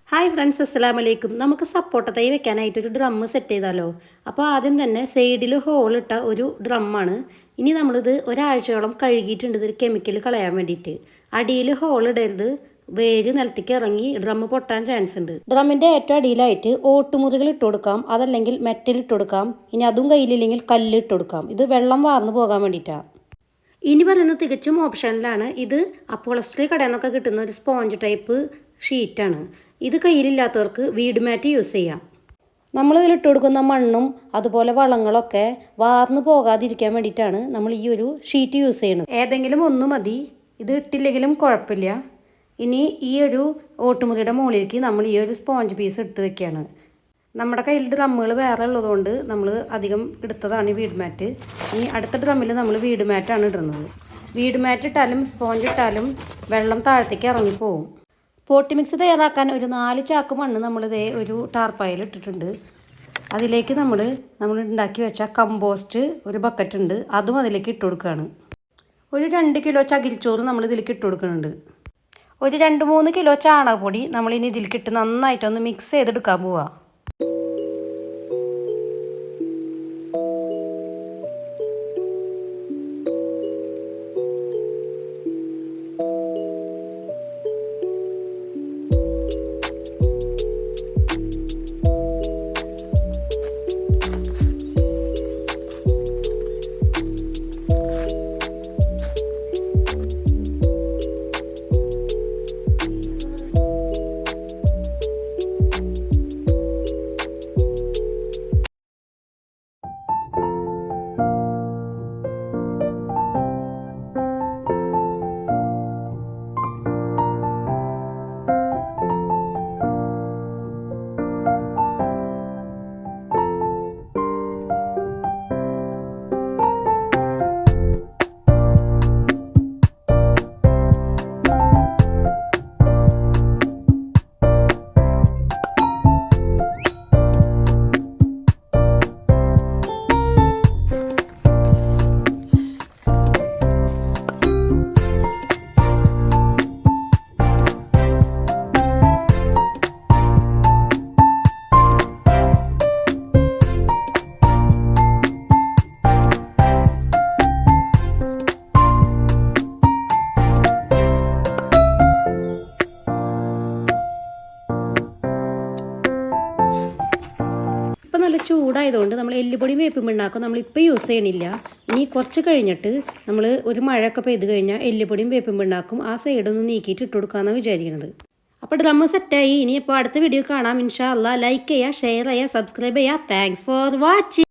Hi friends, അസ്സലാമു അലൈക്കും. നമുക്ക് സപ്പോട്ട തൈ വെക്കാനായിട്ടൊരു ഡ്രം സെറ്റ് ചെയ്താലോ. അപ്പോൾ ആദ്യം തന്നെ സൈഡിൽ ഹോളിട്ട ഒരു ഡ്രമ്മാണ്. ഇനി നമ്മളിത് ഒരാഴ്ചയോളം കഴുകിയിട്ടുണ്ട് ഇതിൽ കെമിക്കൽ കളയാൻ വേണ്ടിയിട്ട്. അടിയിൽ ഹോൾ ഇടരുത്, വേര് നിലത്തേക്ക് ഇറങ്ങി ഡ്രം പൊട്ടാൻ ചാൻസ് ഉണ്ട്. ഡ്രമ്മിൻ്റെ ഏറ്റവും അടിയിലായിട്ട് ഓട്ടുമുറികൾ ഇട്ട് കൊടുക്കാം, അതല്ലെങ്കിൽ മെറ്റൽ ഇട്ട് കൊടുക്കാം. ഇനി അതും കയ്യിലില്ലെങ്കിൽ കല്ല് ഇട്ട് കൊടുക്കാം. ഇത് വെള്ളം വാർന്നു പോകാൻ വേണ്ടിയിട്ടാണ്. ഇനി പറയുന്നത് തികച്ചും ഓപ്ഷനിലാണ്. ഇത് അപ്പോളസ്ട്രി കടയിൽ നിന്നൊക്കെ കിട്ടുന്ന ഒരു സ്പോഞ്ച് ടൈപ്പ് ഷീറ്റാണ്. ഇത് കയ്യിലില്ലാത്തവർക്ക് വീട് മാറ്റ് യൂസ് ചെയ്യാം. നമ്മൾ ഇതിലിട്ട് കൊടുക്കുന്ന മണ്ണും അതുപോലെ വളങ്ങളൊക്കെ വാർന്നു പോകാതിരിക്കാൻ വേണ്ടിയിട്ടാണ് നമ്മൾ ഈ ഒരു ഷീറ്റ് യൂസ് ചെയ്യുന്നത്. ഏതെങ്കിലും ഒന്ന് മതി, ഇത് ഇട്ടില്ലെങ്കിലും കുഴപ്പമില്ല. ഇനി ഈ ഒരു ഓട്ടുമുറിയുടെ മുകളിലേക്ക് നമ്മൾ ഈ ഒരു സ്പോഞ്ച് പീസ് എടുത്ത് വെക്കുകയാണ്. നമ്മുടെ കയ്യിൽ ഡ്രമ്മുകൾ വേറെ ഉള്ളതുകൊണ്ട് നമ്മൾ അധികം എടുത്തതാണ് ഈ വീട് മാറ്റ്. ഇനി അടുത്ത ഡ്രമ്മിൽ നമ്മൾ വീട് മാറ്റാണ് ഇടുന്നത്. വീട് മാറ്റ് ഇട്ടാലും സ്പോഞ്ച് ഇട്ടാലും വെള്ളം താഴത്തേക്ക് ഇറങ്ങിപ്പോവും. പോട്ടി മിക്സ് തയ്യാറാക്കാൻ ഒരു 4 ചാക്ക് മണ്ണ് നമ്മളിതേ ഒരു ടാർപ്പായിൽ ഇട്ടിട്ടുണ്ട്. അതിലേക്ക് നമ്മൾ ഉണ്ടാക്കി വെച്ച കമ്പോസ്റ്റ് ഒരു ബക്കറ്റ് ഉണ്ട്, അതും അതിലേക്ക് ഇട്ട് കൊടുക്കുകയാണ്. ഒരു 2 കിലോ ചകിരിച്ചോറ് നമ്മൾ ഇതിലേക്ക് ഇട്ട് കൊടുക്കുന്നുണ്ട്. ഒരു 2-3 കിലോ ചാണകപ്പൊടി നമ്മളിനി ഇതിലേക്ക് ഇട്ട് നന്നായിട്ടൊന്ന് മിക്സ് ചെയ്തെടുക്കാൻ പോവാം. നല്ല ചൂടായതുകൊണ്ട് നമ്മൾ എല്ലുപൊടി വേപ്പിൻ പിണ്ണാക്കും നമ്മളിപ്പോൾ യൂസ് ചെയ്യണില്ല. ഇനി കുറച്ച് കഴിഞ്ഞിട്ട് നമ്മൾ ഒരു മഴയൊക്കെ പെയ്ത് കഴിഞ്ഞാൽ എല്ലുപൊടിയും വേപ്പിൻ പിണ്ണാക്കും ആ സൈഡൊന്ന് നീക്കിയിട്ട് ഇട്ട് കൊടുക്കാമെന്നാണ് വിചാരിക്കുന്നത്. അപ്പോൾ ഡ്രം സെറ്റായി. ഇനി ഇപ്പോൾ അടുത്ത വീഡിയോ കാണാം ഇൻഷാ അല്ലാ. ലൈക്ക് ചെയ്യുക, ഷെയർ ചെയ്യുക, സബ്സ്ക്രൈബ് ചെയ്യുക. Thanks for watching.